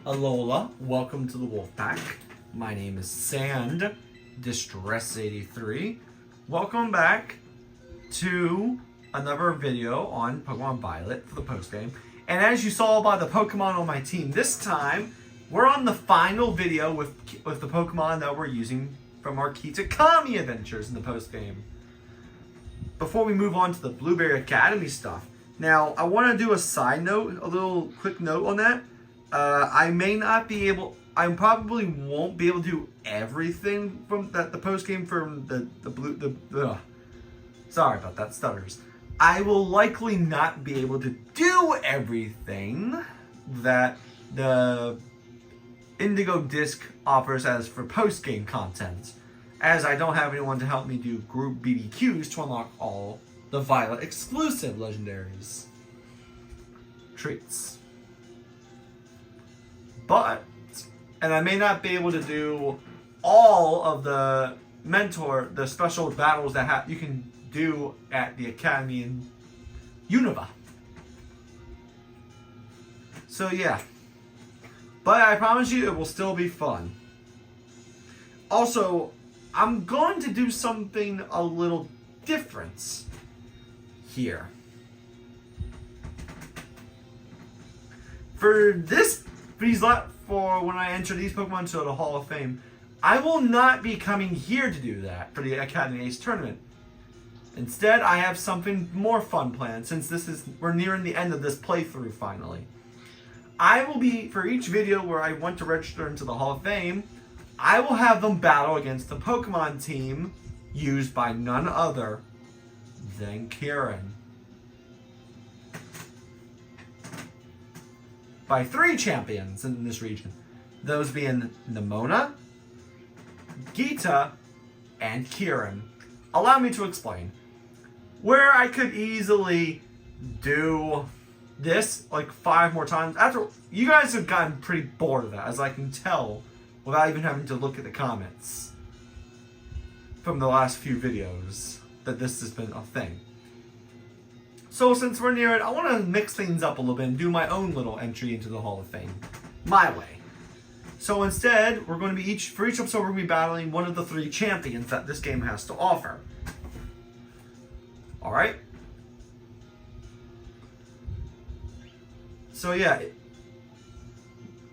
Alola, welcome to the Wolf Pack. My name is Sand Distress83. Welcome back to another video on Pokemon Violet for the postgame. And as you saw by the Pokemon on my team, this time we're on the final video with the Pokemon that we're using from our Kitakami adventures in the postgame. Before we move on to the Blueberry Academy stuff, now I want to do a side note, a little quick note on that. I probably won't be able to do everything from the post game from sorry about that, stutters. I will likely not be able to do everything that the Indigo Disc offers as for post game content, as I don't have anyone to help me do group BBQs to unlock all the Violet exclusive legendaries traits. But, and I may not be able to do all of the special battles that you can do at the Academy in Unova. So yeah. But I promise you it will still be fun. Also, I'm going to do something a little different here. For when I enter these Pokemon to the Hall of Fame, I will not be coming here to do that for the Academy Ace tournament. Instead, I have something more fun planned since we're nearing the end of this playthrough finally. I will be, for each video where I want to register into the Hall of Fame, I will have them battle against the Pokemon team used by none other than Kieran. By 3 champions in this region. Those being Nimona, Geeta, and Kieran. Allow me to explain. Where I could easily do this like 5 more times, after you guys have gotten pretty bored of that, as I can tell without even having to look at the comments from the last few videos, that this has been a thing. So since we're near it, I want to mix things up a little bit and do my own little entry into the Hall of Fame. My way. So instead, we're going to be for each episode we're going to be battling one of the 3 champions that this game has to offer. Alright? So yeah.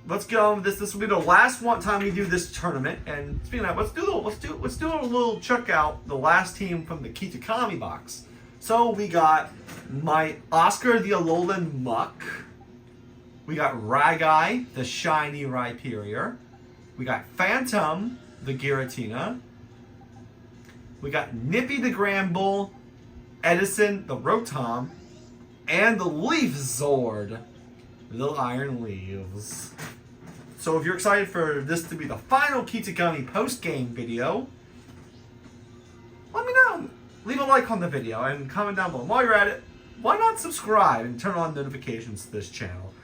Let's get on with this. This will be the last time we do this tournament. And speaking of that, let's do a little check out the last team from the Kitakami box. So we got my Oscar the Alolan Muck. We got Ragai, the shiny Rhyperior. We got Phantom, the Giratina. We got Nippy the Granbull, Edison the Rotom, and the Leaf Zord, the Iron Leaves. So if you're excited for this to be the final Kitakami post-game video, let me know. Leave a like on the video and comment down below. While you're at it, why not subscribe and turn on notifications to this channel?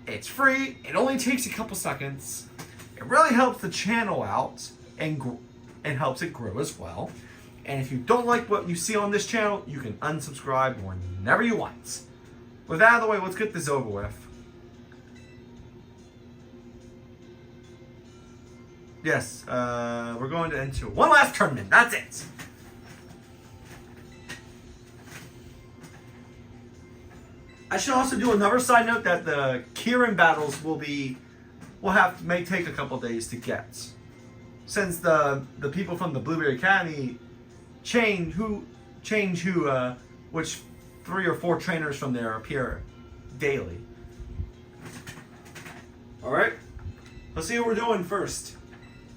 It's free. It only takes a couple seconds. It really helps the channel out and helps it grow as well. And if you don't like what you see on this channel, you can unsubscribe whenever you want. With that out of the way, let's get this over with. Yes, we're going to enter one last tournament. That's it. I should also do another side note that the Kieran battles may take a couple days to get, since the people from the Blueberry Academy which 3 or 4 trainers from there appear daily. All right, let's see what we're doing first.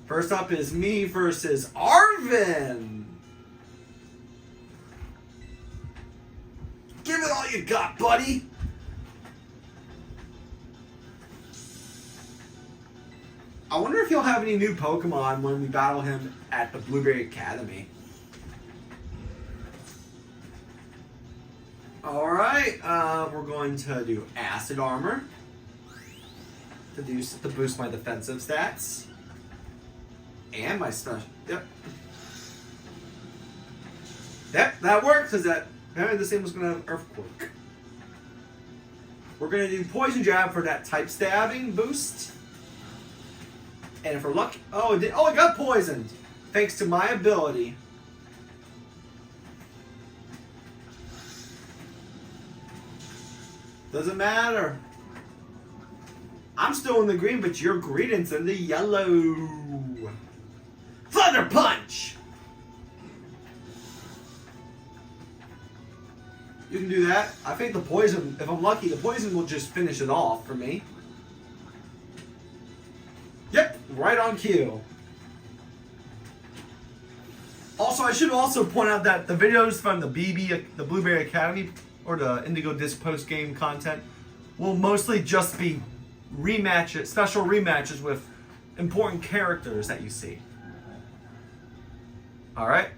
First up is me versus Arvin. Give it all you got, buddy! I wonder if he'll have any new Pokemon when we battle him at the Blueberry Academy. Alright, we're going to do Acid Armor to boost my defensive stats. And my special. Yep. Yep, that works, because that apparently this thing was going to have Earthquake. We're going to do Poison Jab for that type stabbing boost. And if we're lucky... Oh, it got poisoned. Thanks to my ability. Doesn't matter. I'm still in the green, but your Greedent's in the yellow. Thunder Punch! You can do that. I think the poison, if I'm lucky, the poison will just finish it off for me. Yep, right on cue. Also, I should also point out that the videos from the Blueberry Academy, or the Indigo Disc post-game content, will mostly just be rematches, special rematches with important characters that you see. Alright.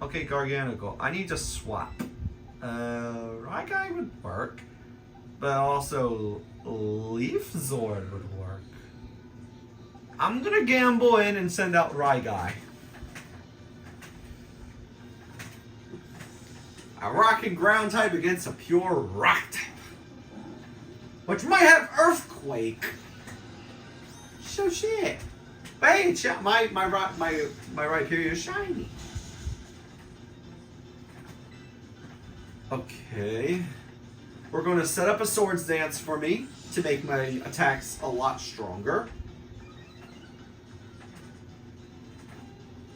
Okay, Gargantual. I need to swap. Raigai would work, but also Leaf Zord would work. I'm gonna gamble in and send out Raigai. A rock and ground type against a pure rock type, which might have Earthquake. So shit. Hey, my right here is shiny. Okay. We're going to set up a Swords Dance for me to make my attacks a lot stronger.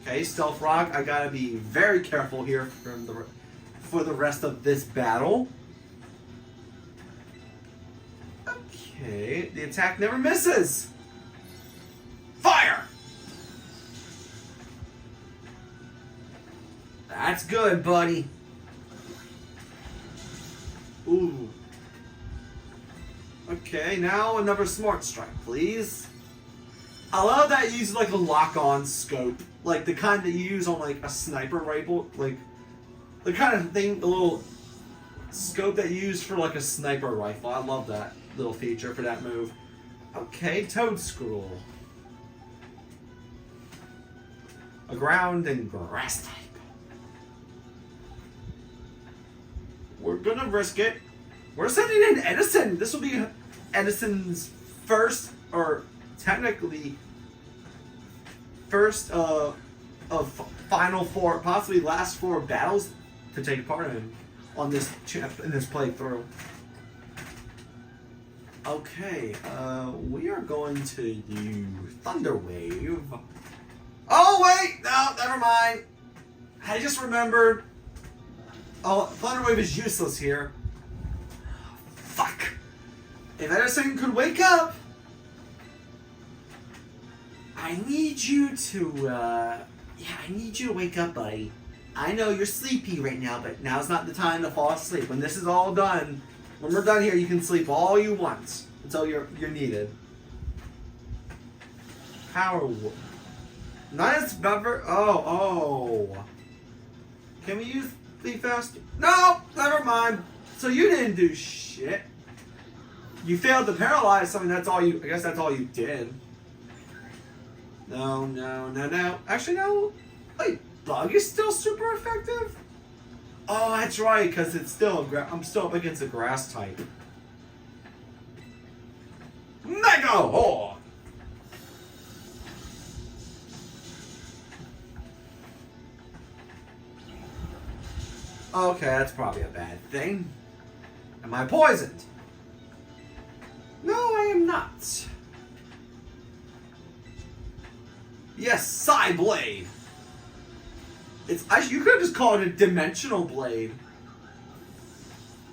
Okay, Stealth Rock. I gotta be very careful here for the rest of this battle. Okay, the attack never misses. Fire! That's good, buddy. Ooh. Okay, now another Smart Strike, please. I love that you use like a lock-on scope. Like the kind that you use on like a sniper rifle. Like the kind of thing, the little scope that you use for like a sniper rifle. I love that little feature for that move. Okay, Toedscruel. A ground and grass type. We're gonna risk it. We're sending in Edison. This will be Edison's first, or technically first of final four, possibly last four battles to take part in on this playthrough. Okay, we are going to do Thunder Wave. Oh wait, no, never mind. I just remembered. Oh, Thunder Wave is useless here. Fuck. If Edison could wake up, I need you to, I need you to wake up, buddy. I know you're sleepy right now, but now's not the time to fall asleep. When this is all done, when we're done here, you can sleep all you want until you're needed. Power. Nice buffer. Oh. Can we use Be Faster? No, never mind. So you didn't do shit. You failed to paralyze something. That's all you. I guess that's all you did. No. Actually, no. Wait, Bug is still super effective? Oh, that's right, because it's still I'm still up against a grass type. Mega Horn! Okay, that's probably a bad thing. Am I poisoned? No, I am not. Yes, Psy Blade. You could have just called it a Dimensional Blade.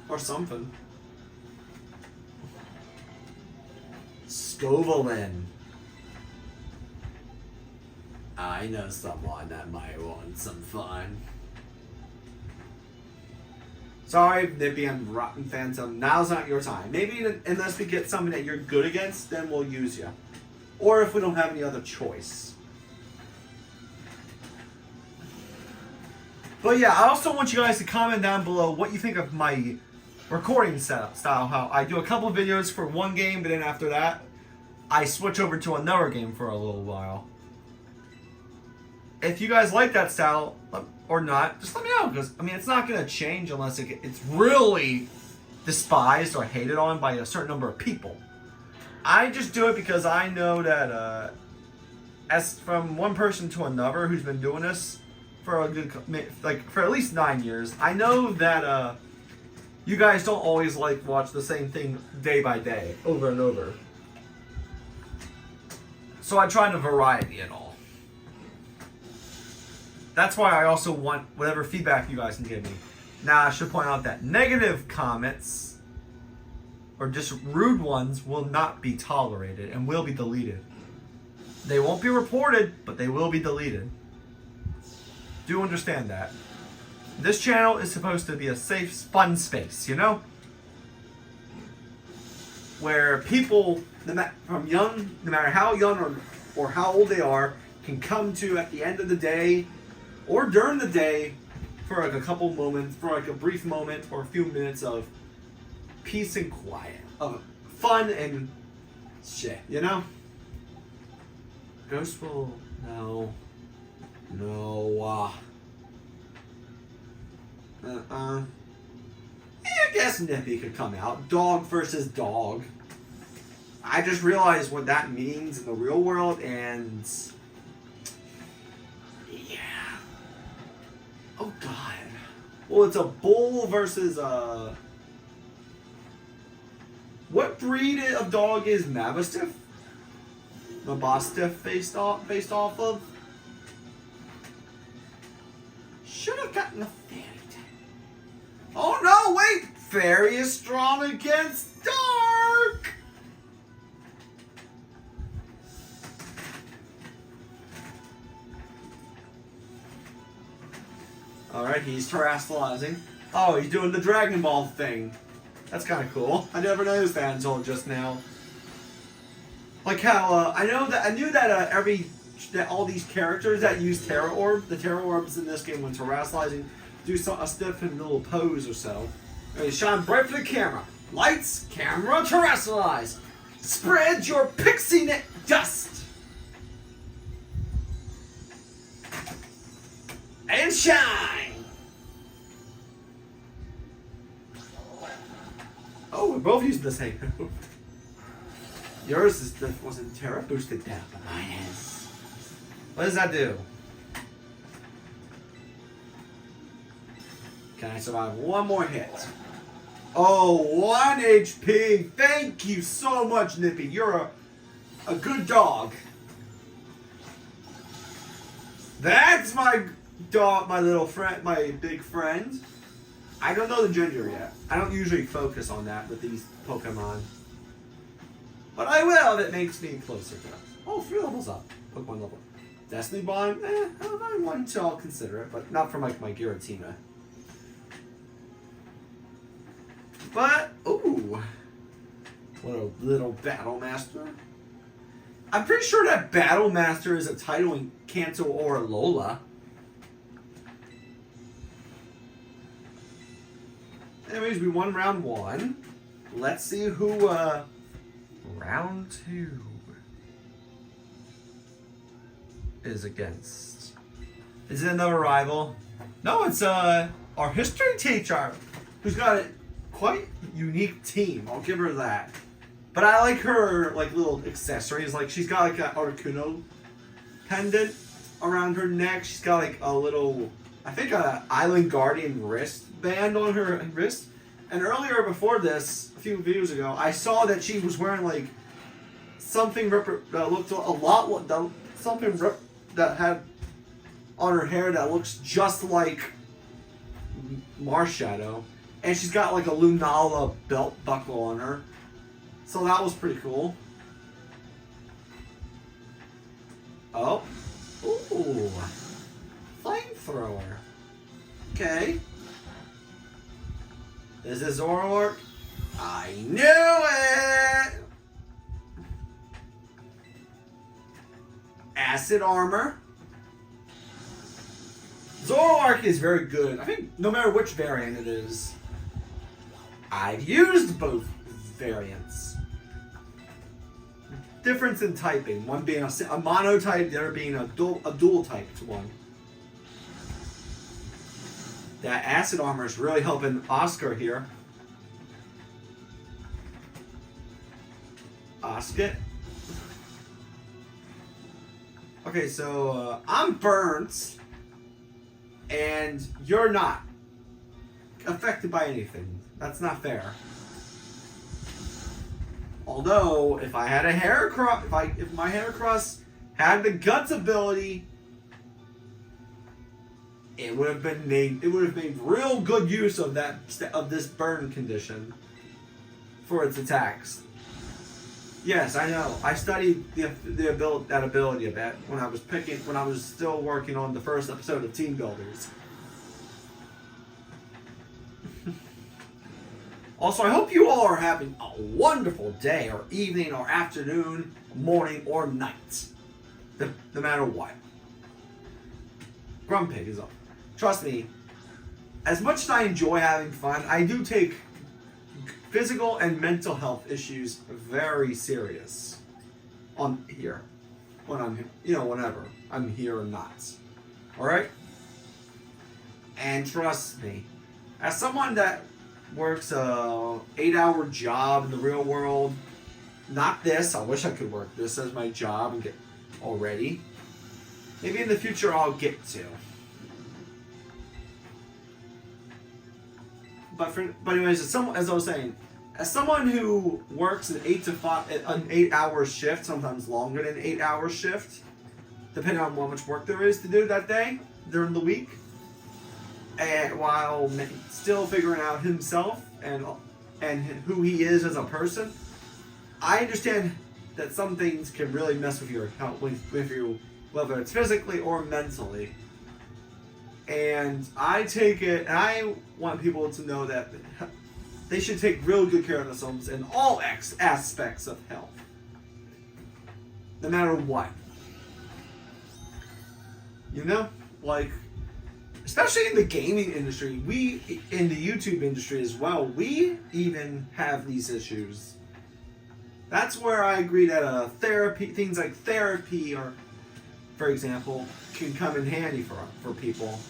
Or something. Scovelin. I know someone that might want some fun. Sorry, Nippy and Rotten Phantom. Now's not your time. Maybe unless we get something that you're good against, then we'll use you. Or if we don't have any other choice. But yeah, I also want you guys to comment down below what you think of my recording setup style. How I do a couple videos for one game, but then after that, I switch over to another game for a little while. If you guys like that style or not, just let me know, because I mean it's not going to change unless it's really despised or hated on by a certain number of people. I just do it because I know that as from one person to another who's been doing this for a good, like for at least 9 years, I know that you guys don't always like watch the same thing day by day, over and over. So I try to variety it all. That's why I also want whatever feedback you guys can give me. Now I should point out that negative comments or just rude ones will not be tolerated and will be deleted. They won't be reported, but they will be deleted. Do understand that. This channel is supposed to be a safe, fun space, you know? Where people, from young, no matter how young or how old they are, can come to at the end of the day or during the day for like a couple moments, for like a brief moment or a few minutes of peace and quiet, of fun and shit, you know? Ghost will, no, I guess Nippy could come out. Dog versus dog. I just realized what that means in the real world, and yeah. Oh God. Well, it's a bull versus a. What breed of dog is Mastiff? Mastiff based off of? Should have gotten a fairy tale. Oh no! Wait, fairy is strong against dark. Alright, he's terrestrializing. Oh, he's doing the Dragon Ball thing. That's kind of cool. I never noticed that until just now. Like how, I knew that all these characters that use Terra Orb, the Terra Orbs in this game when terrestrializing, do a different little pose or so. They shine bright for the camera. Lights, camera, terrestrialize. Spread your pixie net dust. And shine! Oh, we're both using the same move. Yours wasn't Terra boosted down, but mine is. What does that do? Can I survive one more hit? Oh, 1 HP! Thank you so much, Nippy. You're a good dog. That's my dog, my little friend, my big friend. I don't know the gender yet. I don't usually focus on that with these Pokemon. But I will if it makes me closer to them. Oh, 3 levels up. Pokemon level. Destiny Bond? I don't know, one, so I'll consider it, but not for my Giratina. But, ooh. What a little Battle Master. I'm pretty sure that Battle Master is a title in Kanto or Alola. Anyways, we won round 1. Let's see who, round 2 is against. Is it another rival? No, it's, our history teacher, who's got a quite unique team. I'll give her that. But I like her, like, little accessories. Like, she's got, like, an Articuno pendant around her neck. She's got, like, a little, I think, a Island Guardian wristband on her wrist. And earlier, before this, a few videos ago, I saw that she was wearing, like, something that looked a lot like, something that had on her hair that looks just like Marshadow. And she's got, like, a Lunala belt buckle on her. So that was pretty cool. Oh. Ooh. Flamethrower. Okay. Is this Zoroark? I knew it! Acid Armor. Zoroark is very good. I think no matter which variant it is. I've used both variants. Difference in typing. One being a mono type, the other being a dual typed one. That acid armor is really helping Oscar here. ask it. Okay, so I'm burnt, and you're not affected by anything. That's not fair. Although, if I had a Heracross, if my Heracross had the guts ability, it would have made real good use of this burn condition for its attacks. Yes, I know. I studied that ability a bit when I was still working on the first episode of Team Builders. Also, I hope you all are having a wonderful day, or evening, or afternoon, morning, or night. No matter what. Grumpig is up. Trust me, as much as I enjoy having fun, I do take physical and mental health issues very serious on here. Whenever I'm here or not. Alright? And trust me, as someone that works a 8-hour job in the real world, not this, I wish I could work this as my job and get already. Maybe in the future I'll get to. But anyways, as I was saying, as someone who works an 8-hour shift, sometimes longer than an 8-hour shift, depending on how much work there is to do that day during the week, and while still figuring out himself and who he is as a person, I understand that some things can really mess with your health, with you, whether it's physically or mentally. And I want people to know that they should take real good care of themselves in all aspects of health. No matter what. Especially in the gaming industry, in the YouTube industry as well, we even have these issues. That's where I agree that things like therapy, or, for example, can come in handy for people.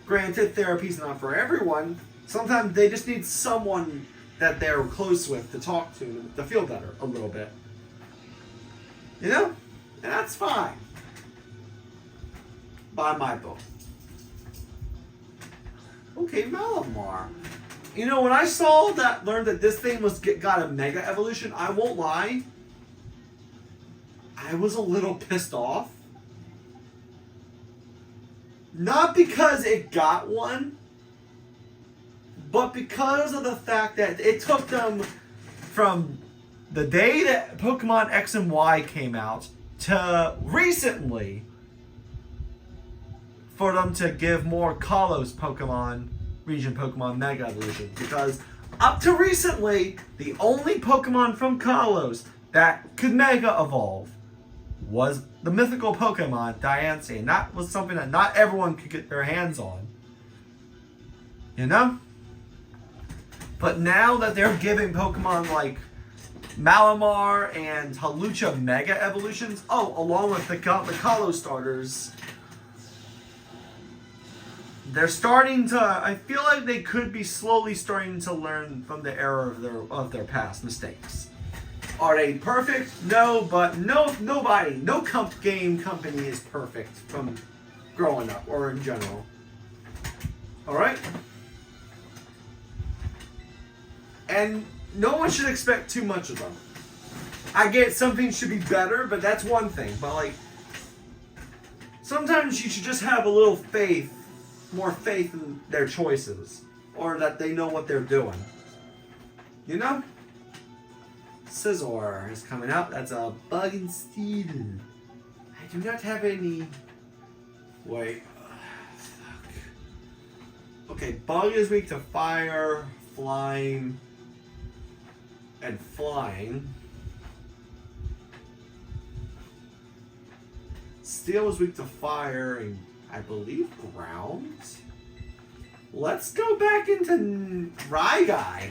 Granted, therapy's not for everyone. Sometimes they just need someone that they're close with to talk to feel better a little bit. And that's fine. By my book. Okay, Malamar. When I learned that this thing got a Mega Evolution, I won't lie, I was a little pissed off. Not because it got one, but because of the fact that it took them from the day that Pokemon X and Y came out to recently for them to give more Kalos region Pokemon Mega Evolution. Because up to recently, the only Pokemon from Kalos that could Mega Evolve was the mythical Pokemon Diancie, and that was something that not everyone could get their hands on. But now that they're giving Pokemon like Malamar and Hawlucha Mega Evolutions, along with the Kalos starters, they're starting to, I feel like they could be slowly starting to learn from the error of their past mistakes. Are they perfect? No, but no game company is perfect from growing up or in general. Alright? And no one should expect too much of them. I get some things should be better, but that's one thing. But sometimes you should just have a little more faith in their choices. Or that they know what they're doing. Scizor is coming out. That's a Bug and Steel. I do not have any... Wait. Fuck. Okay, Bug is weak to fire, flying, and flying. Steel is weak to fire and, I believe, ground. Let's go back into Ryguy.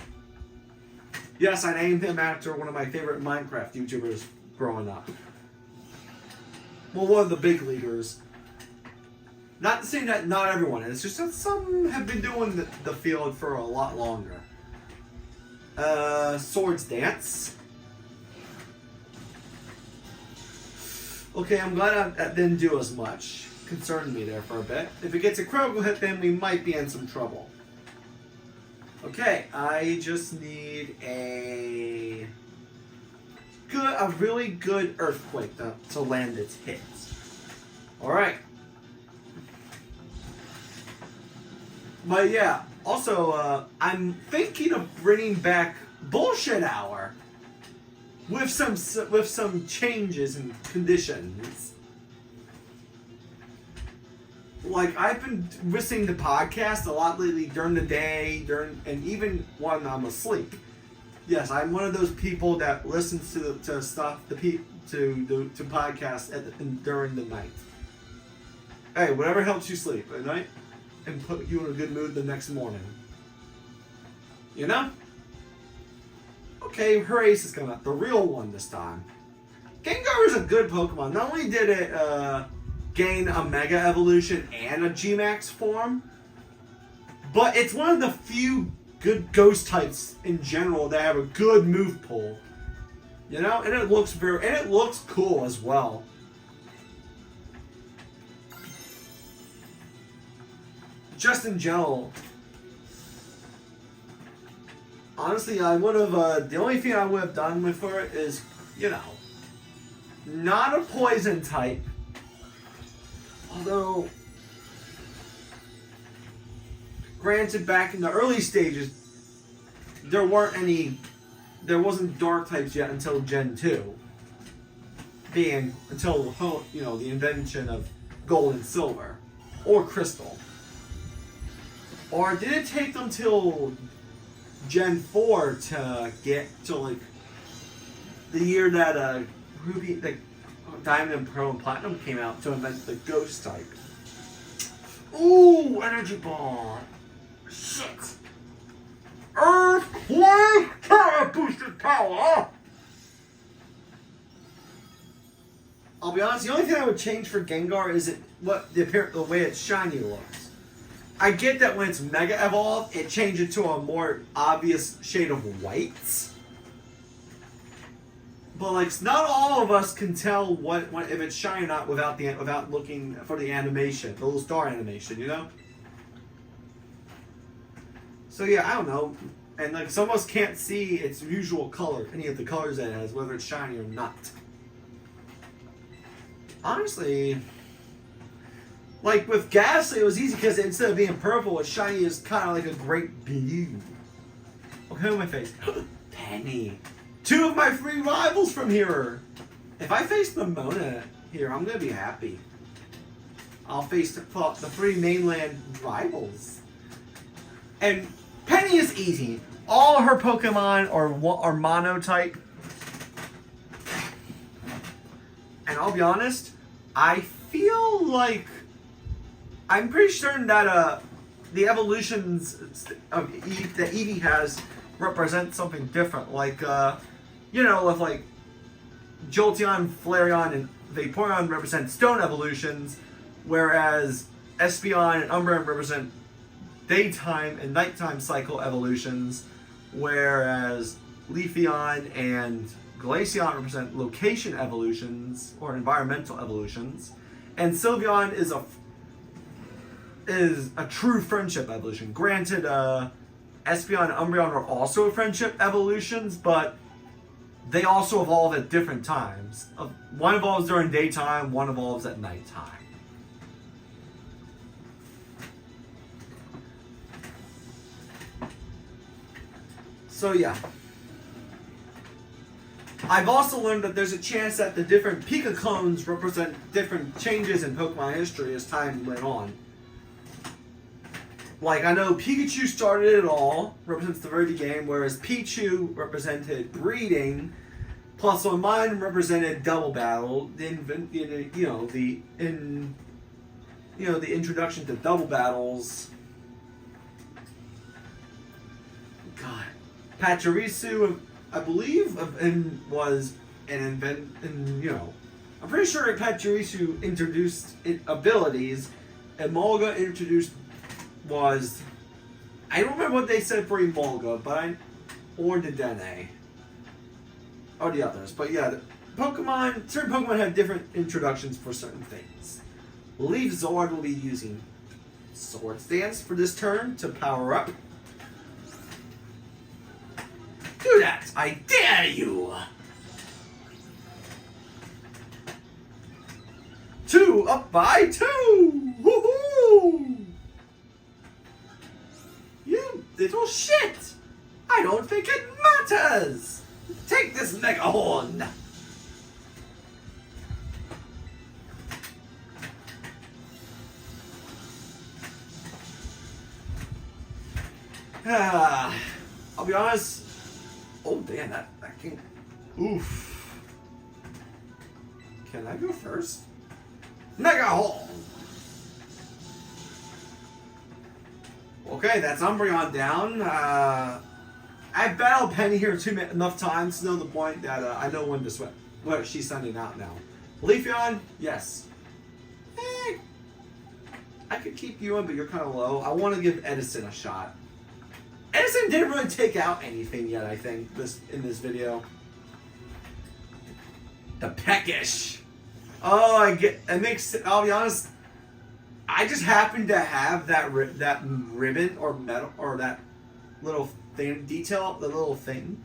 Yes, I named him after one of my favorite Minecraft YouTubers growing up. Well, one of the big leaguers. Not to say that not everyone is, just that some have been doing the field for a lot longer. Swords Dance. Okay, I'm glad that didn't do as much. Concerned me there for a bit. If it gets a critical hit, then we might be in some trouble. Okay, I just need a really good earthquake to land its hits. All right. But yeah, also I'm thinking of bringing back Bullshit Hour with some changes and conditions. Like, I've been listening to podcasts a lot lately during the day, and even when I'm asleep. Yes, I'm one of those people that listens to stuff to podcasts during the night. Hey, whatever helps you sleep at night and put you in a good mood the next morning. You know? Okay, her ace is coming up. The real one this time. Gengar is a good Pokemon. Not only did it gain a Mega Evolution and a G-Max form, but it's one of the few good ghost types in general that have a good move pool. You know? And it looks cool as well. Just in general, honestly, I would have, the only thing I would have done with her is, you know, not a poison type. Although, granted, back in the early stages, there wasn't dark types yet until Gen 2. Until, you know, the invention of gold and silver. Or crystal. Or did it take them till Gen 4 to get to, like, the year that Diamond and Pearl and Platinum came out to invent the ghost type? Ooh, energy ball. Shit. Earthquake power boosted power. I'll be honest, the only thing I would change for Gengar is the way its shiny looks. I get that when it's Mega Evolved, it changes to a more obvious shade of white. But like, not all of us can tell if it's shiny or not without looking for the animation, the little star animation, you know. So yeah, I don't know, and like some of us can't see its usual color, any of the colors that it has, whether it's shiny or not. Honestly, like with Ghastly, it was easy because instead of being purple, it's shiny is kind of like a great blue. Okay, on my face. Penny. 2 of my 3 rivals from here. If I face Momona here, I'm gonna be happy. I'll face the 3 mainland rivals. And Penny is easy. All her Pokemon are mono type. And I'll be honest, I feel like I'm pretty certain that the evolutions that Eevee has represent something different. Like you know, with like Jolteon, Flareon, and Vaporeon represent stone evolutions, whereas Espeon and Umbreon represent daytime and nighttime cycle evolutions, whereas Leafeon and Glaceon represent location evolutions or environmental evolutions, and Sylveon is a true friendship evolution. Granted, Espeon and Umbreon are also friendship evolutions, but they also evolve at different times. One evolves during daytime, one evolves at nighttime. So yeah. I've also learned that there's a chance that the different Pika clones represent different changes in Pokemon history as time went on. Like, I know Pikachu started it all, represents the very beginning, whereas Pichu represented breeding, plus on mine represented double battle. The introduction to double battles. God, Pachirisu, I believe, was an I'm pretty sure Pachirisu introduced abilities, and Emolga introduced. I don't remember what they said for Emolga, or Dedenne, or the others. But yeah, certain Pokemon have different introductions for certain things. Leaf Zord will be using Sword Stance for this turn to power up. Do that! I dare you! 2 up by 2! Woohoo! You little shit! I don't think it matters! Take this Mega Horn! I'll be honest. Oh damn, that can. Oof. Can I go first? Mega Horn. Okay, that's Umbreon down. I've battled Penny here enough times to know the point that I know when to sweat. What she's sending out now. Leafeon, yes. I could keep you in, but you're kind of low. I want to give Edison a shot. Edison didn't really take out anything yet, I think, in this video. The Peckish. Oh, it makes. I'll be honest. I just happen to have that ribbon or metal or that little thing detail, the little thing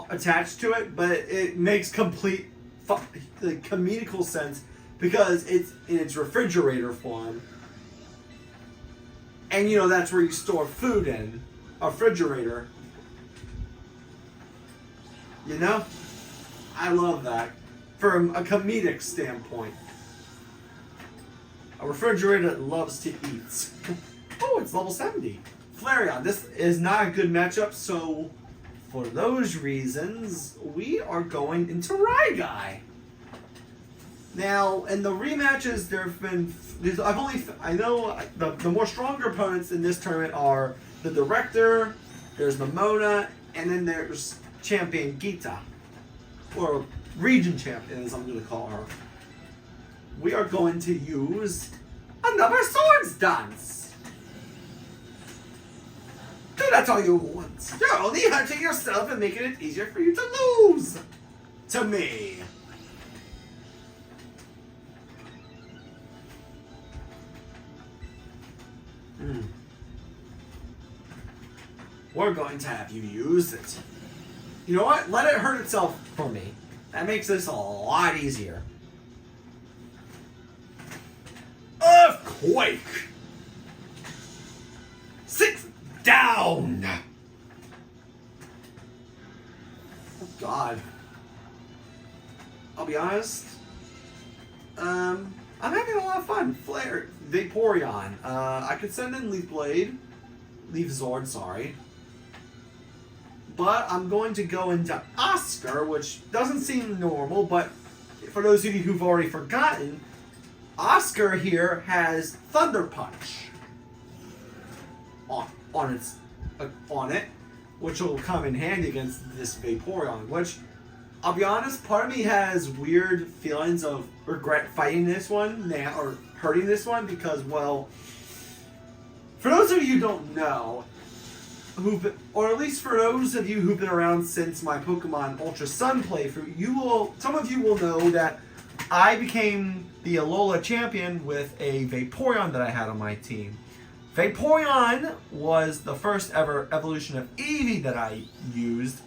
attached to it, but it makes complete comedical sense because it's in its refrigerator form. And you know that's where you store food in a refrigerator. You know? I love that. From a comedic standpoint. A refrigerator that loves to eat. Oh, it's level 70. Flareon. This is not a good matchup, so for those reasons, we are going into Ryguy. Now, in the rematches, there have been. I know the more stronger opponents in this tournament are the Director, there's Mamona, and then there's Champion Gita, or Region Champion, as I'm going to call her. We are going to use another Swords Dance. Do that all you want. You're only hurting yourself and making it easier for you to lose. To me. We're going to have you use it. You know what? Let it hurt itself for me. That makes this a lot easier. Earthquake! 6 down! Oh God. I'll be honest. I'm having a lot of fun. Vaporeon. I could send in Leaf Zord, sorry. But I'm going to go into Oscar, which doesn't seem normal, but for those of you who've already forgotten, Oscar here has Thunder Punch on it, which will come in handy against this Vaporeon, which, I'll be honest, part of me has weird feelings of regret fighting this one now, or hurting this one, because, well, for those of you who don't know, or at least for those of you who've been around since my Pokemon Ultra Sun playthrough, some of you will know that I became the Alola champion with a Vaporeon that I had on my team. Vaporeon was the first ever evolution of Eevee that I used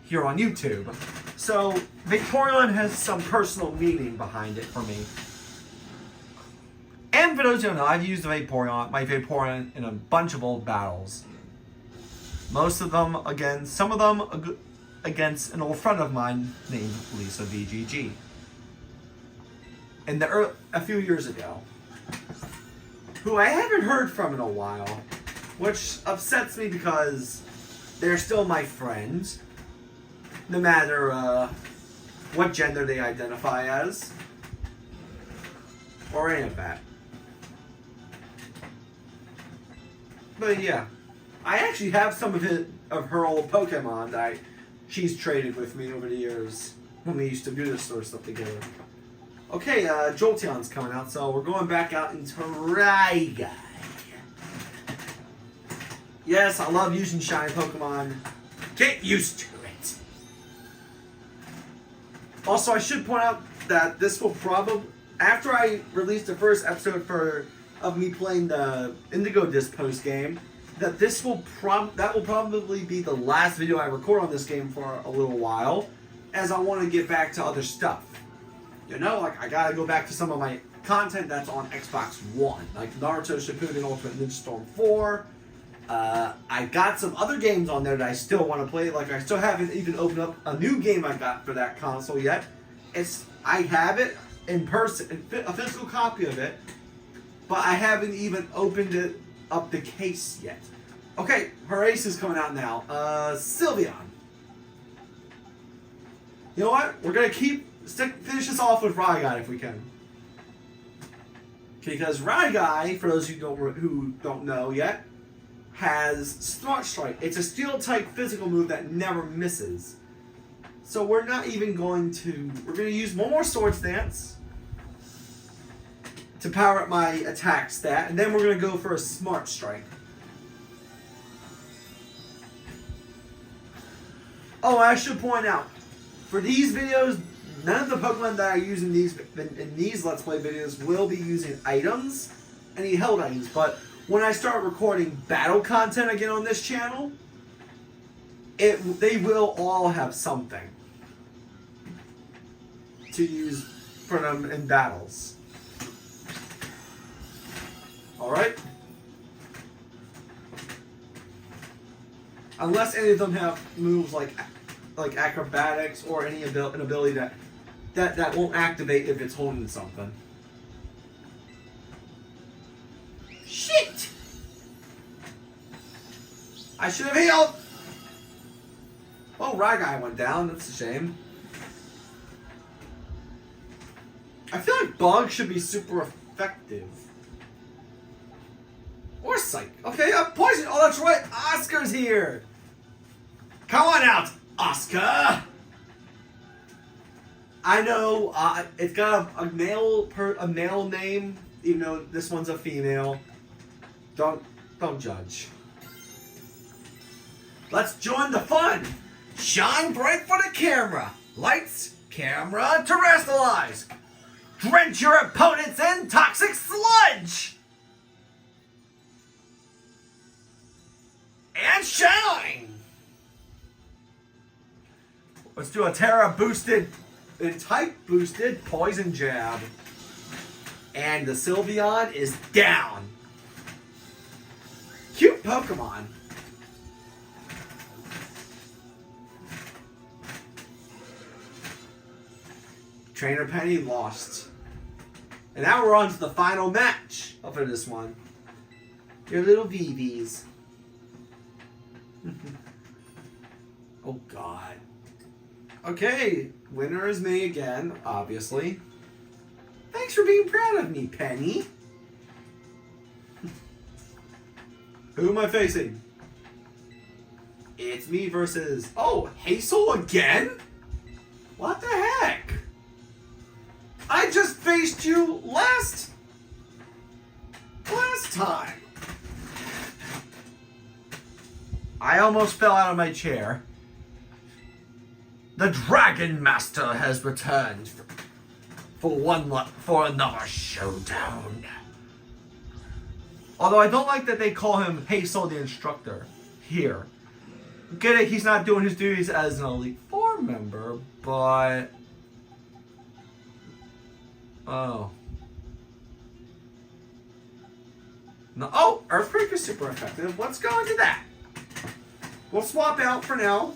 here on YouTube. So Vaporeon has some personal meaning behind it for me. And for those who don't know, I've used my Vaporeon in a bunch of old battles. Most of them some of them against an old friend of mine named Lisa VGG. A few years ago. Who I haven't heard from in a while. Which upsets me because they're still my friends. No matter what gender they identify as. Or any of that. But yeah. I actually have some of her old Pokemon that she's traded with me over the years when we used to do this sort of stuff together. Okay, Jolteon's coming out, so we're going back out into Ryguy. Yes, I love using shiny Pokemon. Get used to it. Also, I should point out that this will probably, after I release the first episode of me playing the Indigo Disc post game, that will probably be the last video I record on this game for a little while, as I want to get back to other stuff. You know, like I gotta go back to some of my content that's on Xbox One, like Naruto Shippuden Ultimate Ninja Storm 4. I got some other games on there that I still want to play. Like I still haven't even opened up a new game I got for that console yet. I have it in person, a physical copy of it, but I haven't even opened it up the case yet. Okay, her ace is coming out now. Sylveon. You know what? We're gonna finish this off with Raigai if we can. Because Raigai, for those who don't know yet, has Smart Strike. It's a steel type physical move that never misses. So we're not even going to. We're gonna use one more Swords Dance to power up my attack stat, and then we're going to go for a Smart Strike. Oh, I should point out, for these videos, none of the Pokemon that I use in these Let's Play videos will be using items, any held items, but when I start recording battle content again on this channel, they will all have something to use for them in battles. Alright? Unless any of them have moves like acrobatics or an ability that won't activate if it's holding something. Shit! I should have healed! Oh, Raigai went down. That's a shame. I feel like Bug should be super effective. Or Psych. Okay, Poison. Oh, that's right. Oscar's here. Come on out, Oscar. I know it's got a male name, even though this one's a female. Don't judge. Let's join the fun. Shine bright for the camera. Lights, camera, terrestrialize. Drench your opponents in toxic sludge. And shine! Let's do a Terra boosted and type boosted poison jab. And the Sylveon is down. Cute Pokemon. Trainer Penny lost. And now we're on to the final match for this one. Your little VVs. Oh God. Okay, winner is me again, obviously. Thanks for being proud of me, Penny. Who am I facing? It's me versus... Oh, Hazel again? What the heck? I just faced you last time. I almost fell out of my chair. The Dragon Master has returned for another showdown. Although I don't like that they call him Hazel the Instructor here. Get it, he's not doing his duties as an Elite Four member, but... Oh. No. Oh, Earthquake is super effective. Let's go into that. We'll swap out for now.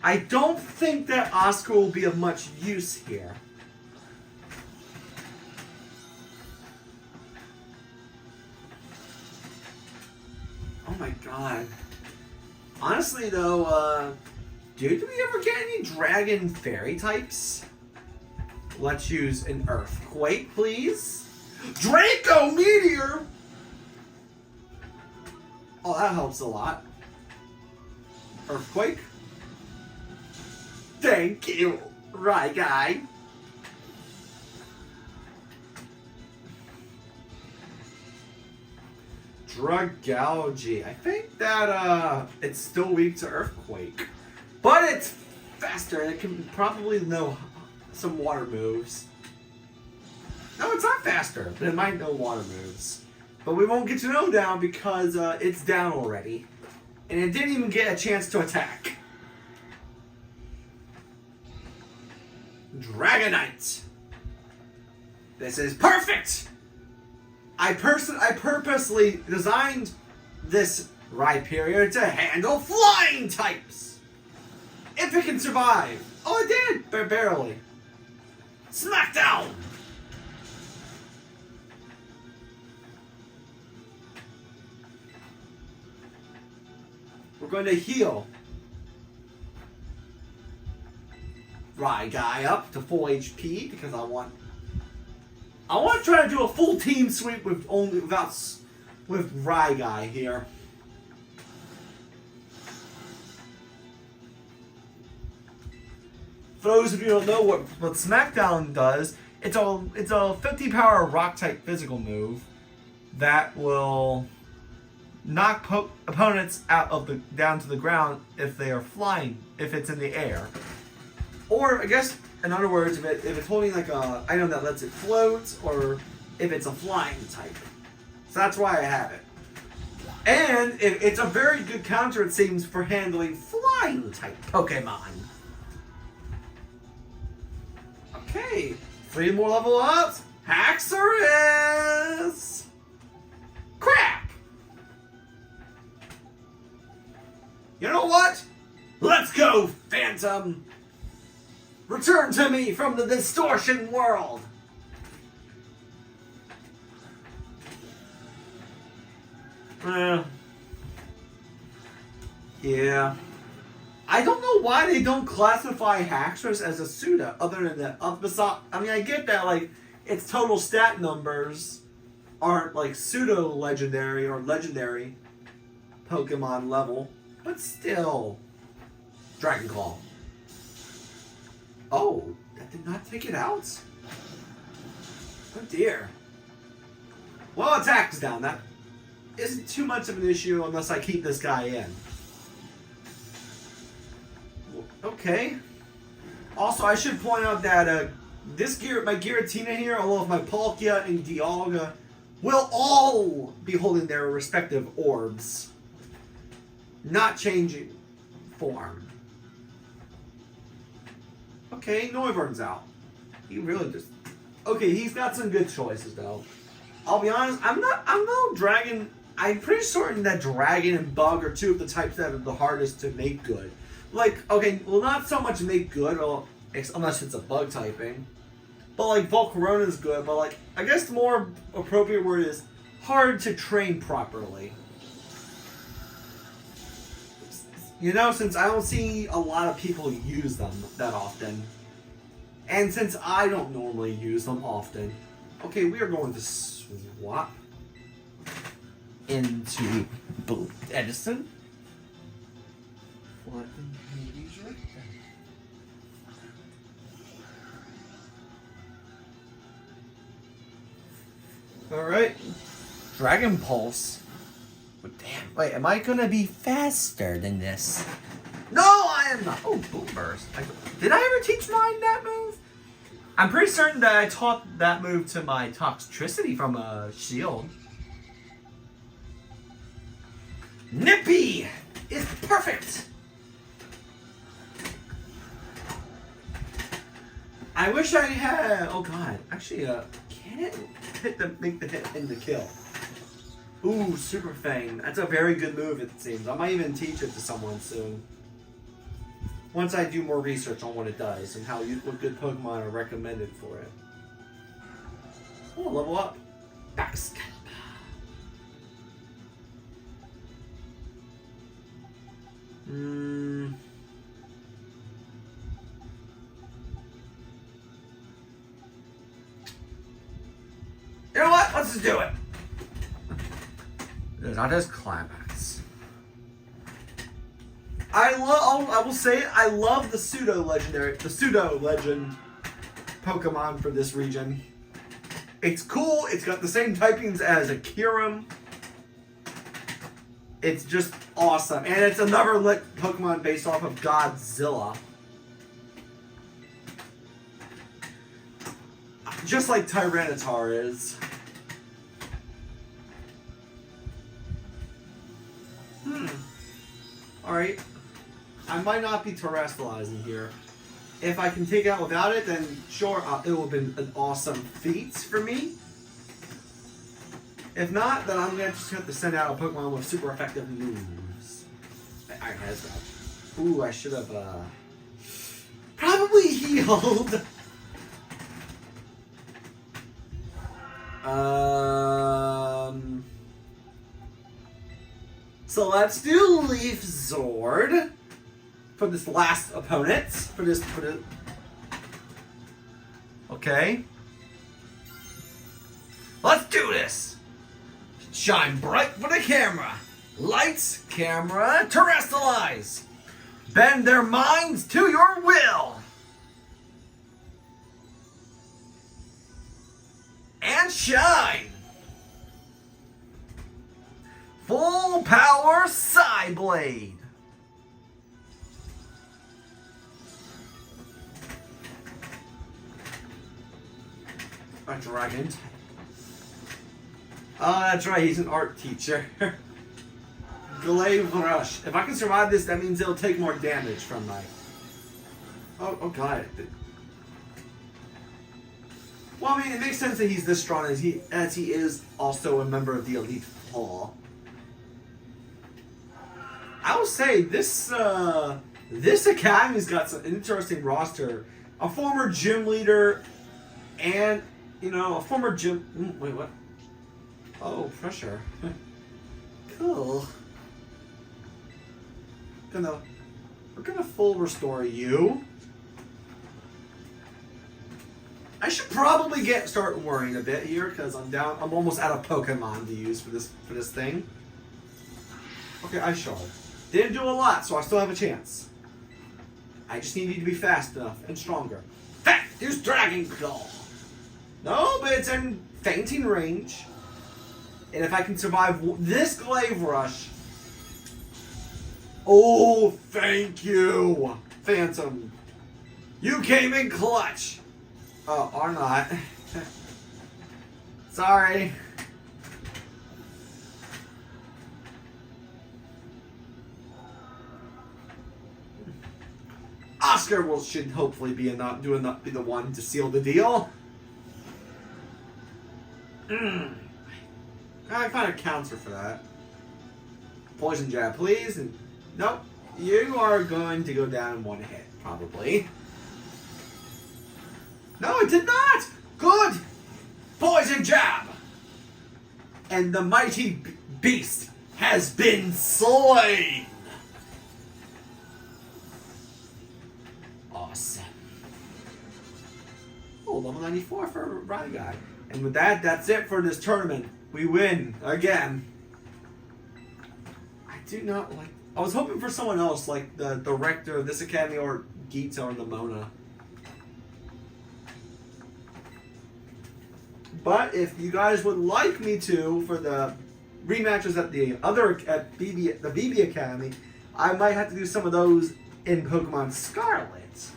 I don't think that Oscar will be of much use here. Oh my God. Honestly though, did we ever get any Dragon Fairy types? Let's use an Earthquake, please. Draco Meteor! Oh, that helps a lot. Earthquake. Thank you, Raigai. Dragalge. I think that it's still weak to Earthquake. But it's faster. It can probably know some water moves. No, it's not faster, but it might know water moves. But we won't get to know down because it's down already. And it didn't even get a chance to attack. Dragonite. This is perfect! I purposely designed this Rhyperior to handle flying types! If it can survive. Oh, it did! But barely. Smackdown! We're going to heal Guy up to full HP because I want to try to do a full team sweep with Guy here. For those of you who don't know what Smackdown does, it's a 50 power rock type physical move that will knock opponents down to the ground if they are flying, if it's in the air. Or I guess in other words, if it's holding like a item that lets it float, or if it's a flying type. So that's why I have it. And it's a very good counter, it seems, for handling flying type Pokemon. Okay, 3 more level ups. Haxorus! Crap! You know what? Let's go, Phantom! Return to me from the distortion world! Yeah. I don't know why they don't classify Haxorus as a pseudo, other than that. I mean, I get that, like, its total stat numbers aren't, like, pseudo-legendary or legendary Pokemon level, but still. Dragon Claw. Oh, that did not take it out? Oh dear. Well, attack is down. That isn't too much of an issue unless I keep this guy in. Okay. Also, I should point out that my Giratina here, along with my Palkia and Dialga, will all be holding their respective orbs. Not changing form. Okay, Noivern's out. He really just... Okay, he's got some good choices, though. I'll be honest, I'm no Dragon... I'm pretty certain that Dragon and Bug are two of the types that are the hardest to make good. Like, okay, well, not so much make good, unless it's a Bug typing. But, like, Volcarona's good, but, like, I guess the more appropriate word is hard to train properly. You know, since I don't see a lot of people use them that often. And since I don't normally use them often. Okay, we are going to swap into Edison. Alright. Dragon Pulse. But damn, wait, am I gonna be faster than this? No, I am not. Oh, Boom Burst. Did I ever teach mine that move? I'm pretty certain that I taught that move to my Toxtricity from a Shield. Nippy is perfect. I wish I had. Oh God, actually, can it make the hit and the kill? Ooh, Super Fang. That's a very good move, it seems. I might even teach it to someone soon. Once I do more research on what it does and what good Pokemon are recommended for it. Oh, level up. Baxcalibur. You know what? Let's just do it. Not as climax. I will say it, I love the pseudo legend Pokemon for this region. It's cool. It's got the same typings as a Kyurem. It's just awesome, and it's another Pokemon based off of Godzilla. Just like Tyranitar is. Alright. I might not be terrestrializing here. If I can take it out without it, then sure, it will have been an awesome feat for me. If not, then I'm going to just have to send out a Pokemon with super effective moves. Iron Head's out. Ooh, I should have, probably healed. So let's do Leaf Zord for this last opponent. Okay. Let's do this. Shine bright for the camera. Lights, camera, terrestrialize. Bend their minds to your will. And shine. Full power Psyblade. A dragon. Oh, that's right, he's an art teacher. Glaive Rush. If I can survive this, that means it'll take more damage from my... Oh god. Well, I mean, it makes sense that he's this strong as he is also a member of the Elite Four. I will say, this Academy's got some interesting roster. A former gym leader and, a former gym... wait, what? Oh, pressure. Cool. We're gonna full restore you. I should probably start worrying a bit here because I'm almost out of Pokemon to use for this thing. Okay, I shard. Didn't do a lot, so I still have a chance. I just need you to be fast enough and stronger. Use Dragon Claw. No, but it's in fainting range. And if I can survive this Glaive Rush... Oh, thank you, Phantom. You came in clutch. Oh, or not. Sorry. Oscar should hopefully be the one to seal the deal. I find a counter for that. Poison Jab, please. And nope. You are going to go down in one hit, probably. No, it did not! Good! Poison Jab! And the mighty beast has been slain! Awesome. Oh, level 94 for Ryguy. And with that, that's it for this tournament. We win again. I do not like... I was hoping for someone else, like the director of this academy or Gita or Lamona. But if you guys would like me to, for the rematches at the BB Academy, I might have to do some of those in Pokemon Scarlet.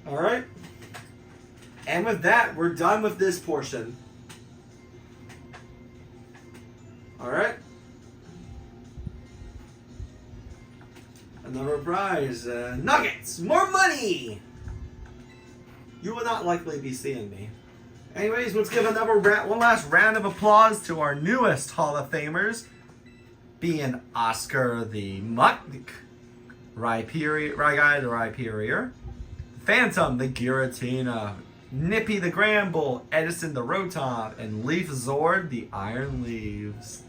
Alright? And with that, we're done with this portion. Alright? Another prize. Nuggets! More money! You will not likely be seeing me. Anyways, let's give one last round of applause to our newest Hall of Famers, being Oscar the Mutt, Ryguy the Rhyperior, Phantom the Giratina, Nippy the Gramble, Edison the Rotom, and Leaf Zord the Iron Leaves.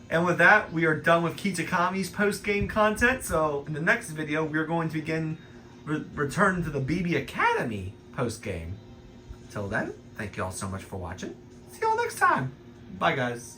And with that, we are done with Kitakami's post-game content. So in the next video, we're going to begin return to the BB Academy post-game. Till then, thank you all so much for watching. See you all next time. Bye, guys.